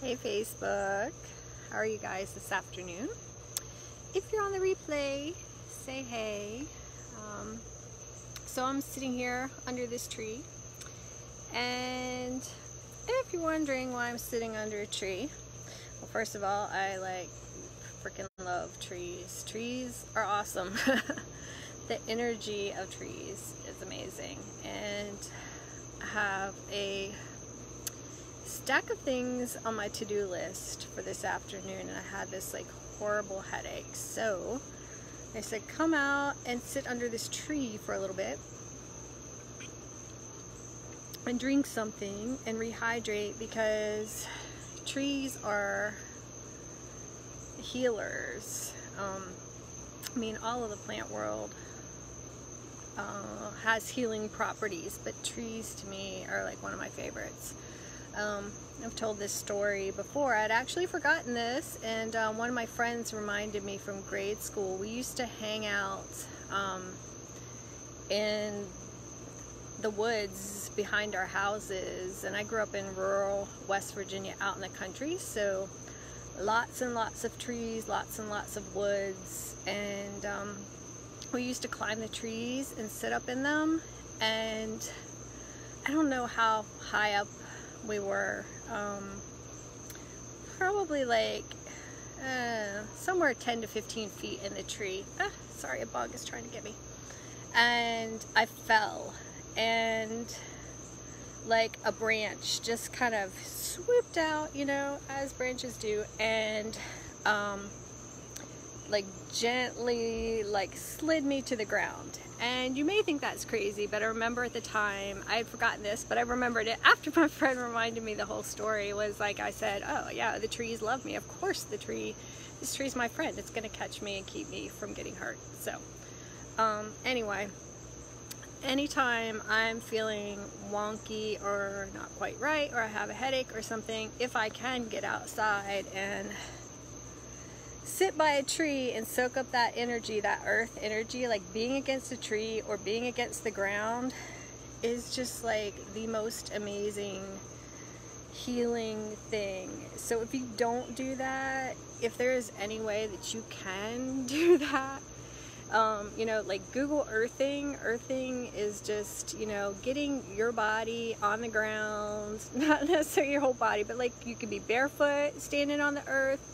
Hey Facebook, how are you guys this afternoon? If you're on the replay, say hey. So I'm sitting here under this tree, and if you're wondering why I'm sitting under a tree, well, first of all, I freaking love trees. Trees are awesome. The energy of trees is amazing, and I have a stack of things on my to-do list for this afternoon, and I had this horrible headache, so I said come out and sit under this tree for a little bit and drink something and rehydrate, because trees are healers. I mean, all of the plant world has healing properties, but trees to me are one of my favorites. I've told this story before. I'd actually forgotten this, and one of my friends reminded me from grade school. We used to hang out in the woods behind our houses, and I grew up in rural West Virginia, out in the country, so lots and lots of trees, lots and lots of woods, and we used to climb the trees and sit up in them, and I don't know how high up we were, probably somewhere 10 to 15 feet in the tree. Sorry, a bug is trying to get me. And I fell, and a branch just kind of swooped out, as branches do, and gently slid me to the ground. And you may think that's crazy, but I remember at the time, I had forgotten this, but I remembered it after my friend reminded me the whole story. Was I said, oh yeah, the trees love me. Of course this tree's my friend. It's gonna catch me and keep me from getting hurt. So anyway, anytime I'm feeling wonky or not quite right, or I have a headache or something, if I can get outside and sit by a tree and soak up that energy, that earth energy, being against a tree or being against the ground is just the most amazing healing thing. So if you don't do that, if there is any way that you can do that, Google earthing. Earthing is just, getting your body on the ground, not necessarily your whole body, but you can be barefoot, standing on the earth.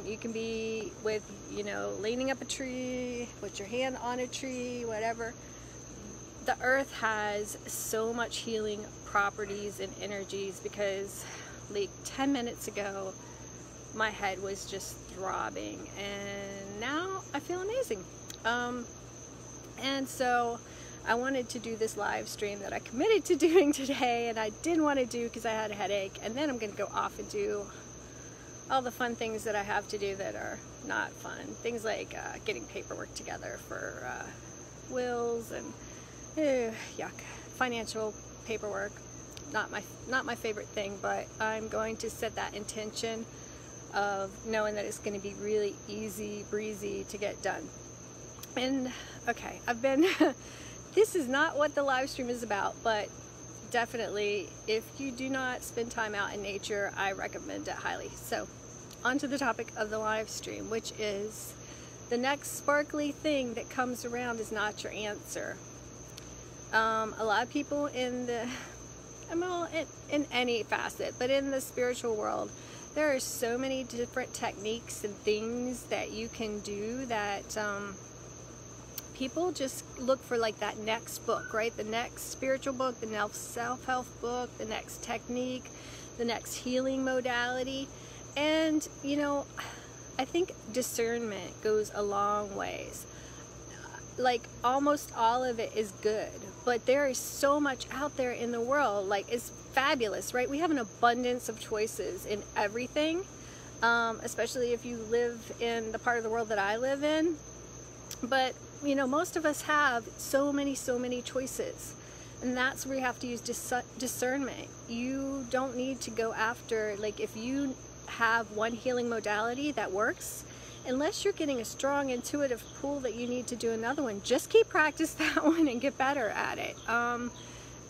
You can be with, leaning up a tree, put your hand on a tree, whatever. The earth has so much healing properties and energies, because 10 minutes ago, my head was just throbbing, and now I feel amazing. And so I wanted to do this live stream that I committed to doing today, and I didn't want to do because I had a headache, and then I'm going to go off and do all the fun things that I have to do that are not fun. Things like getting paperwork together for wills and yuck, financial paperwork. Not my favorite thing, but I'm going to set that intention of knowing that it's going to be really easy breezy to get done. And okay, this is not what the live stream is about, but definitely, if you do not spend time out in nature, I recommend it highly. So, on to the topic of the live stream, which is the next sparkly thing that comes around is not your answer. A lot of people in any facet, but in the spiritual world, there are so many different techniques and things that you can do that people just look for that next book, right? The next spiritual book, the next self-help book, the next technique, the next healing modality. And, I think discernment goes a long ways. Almost all of it is good, but there is so much out there in the world. It's fabulous, right? We have an abundance of choices in everything, especially if you live in the part of the world that I live in. But most of us have so many choices, and that's where you have to use discernment. You don't need to go after, if you have one healing modality that works, unless you're getting a strong intuitive pull that you need to do another one, just keep practice that one and get better at it.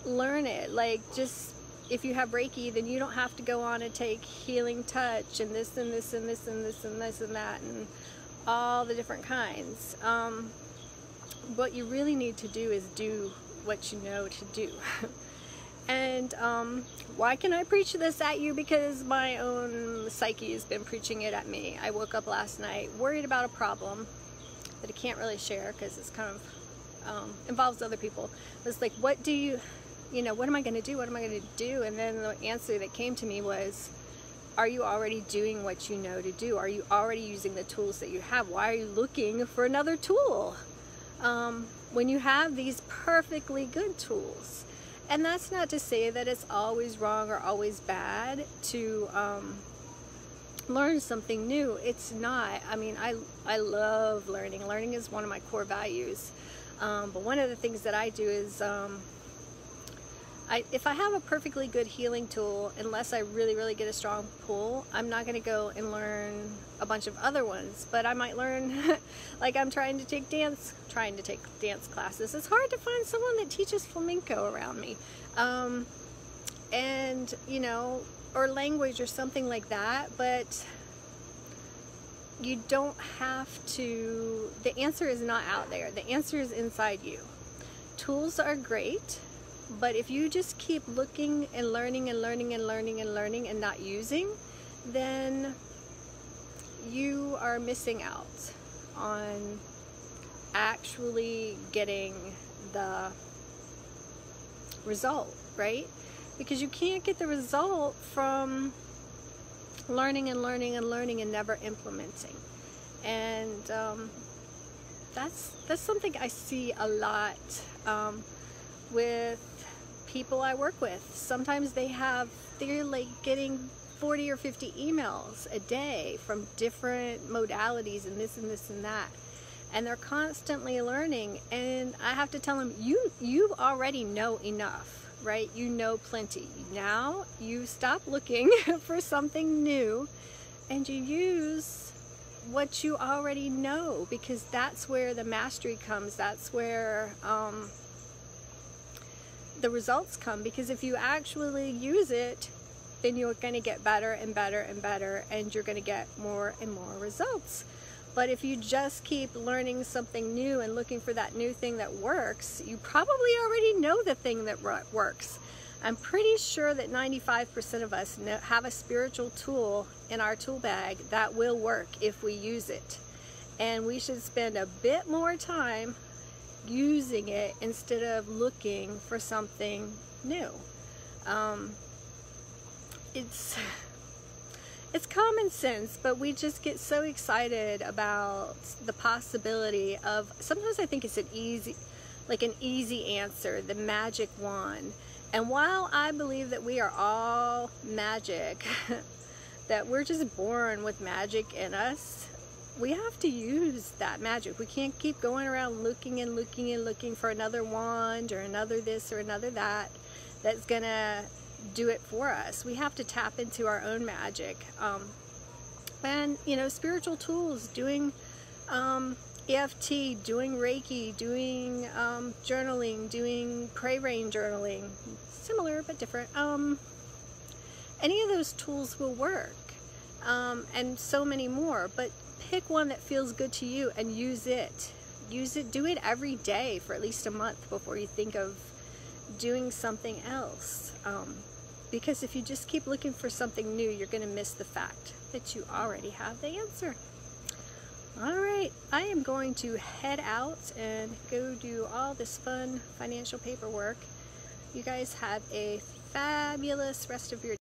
Learn it. Just if you have Reiki, then you don't have to go on and take healing touch and this and this and this and this and this and that and all the different kinds. What you really need to do is do what you know to do. And why can I preach this at you? Because my own psyche has been preaching it at me. I woke up last night worried about a problem that I can't really share because it's kind of involves other people. It was like, what do you know, what am I going to do? What am I going to do? And then the answer that came to me was, are you already doing what you know to do? Are you already using the tools that you have? Why are you looking for another tool when you have these perfectly good tools? And that's not to say that it's always wrong or always bad to learn something new. It's not. I mean, I love learning. Learning is one of my core values. But one of the things that I do is if I have a perfectly good healing tool, unless I really get a strong pull, I'm not going to go and learn a bunch of other ones. But I might learn, like I'm trying to take dance classes. It's hard to find someone that teaches flamenco around me, and you know, or language or something like that. But you don't have to. The answer is not out there. The answer is inside you. Tools are great. But if you just keep looking and learning and learning and learning and learning and not using, then you are missing out on actually getting the result, right? Because you can't get the result from learning and learning and learning and never implementing. And that's something I see a lot with people I work with. Sometimes they're like getting 40 or 50 emails a day from different modalities and this and this and that, and they're constantly learning. And I have to tell them, you already know enough, right? You know plenty. Now you stop looking for something new and you use what you already know, because that's where the mastery comes. That's where the results come. Because if you actually use it, then you're going to get better and better and better, and you're going to get more and more results. But if you just keep learning something new and looking for that new thing that works, you probably already know the thing that works. I'm pretty sure that 95% of us have a spiritual tool in our tool bag that will work if we use it. And we should spend a bit more time using it instead of looking for something new. It's common sense, but we just get so excited about the possibility of, sometimes I think it's an easy answer, the magic wand. And while I believe that we are all magic, that we're just born with magic in us, we have to use that magic. We can't keep going around looking and looking and looking for another wand or another this or another that that's gonna do it for us. We have to tap into our own magic. And you know, spiritual tools, doing EFT, doing Reiki, doing journaling, doing pray rain journaling, similar but different. Any of those tools will work, and so many more. But pick one that feels good to you and use it. Use it. Do it every day for at least a month before you think of doing something else. Because if you just keep looking for something new, you're going to miss the fact that you already have the answer. All right, I am going to head out and go do all this fun financial paperwork. You guys have a fabulous rest of your day.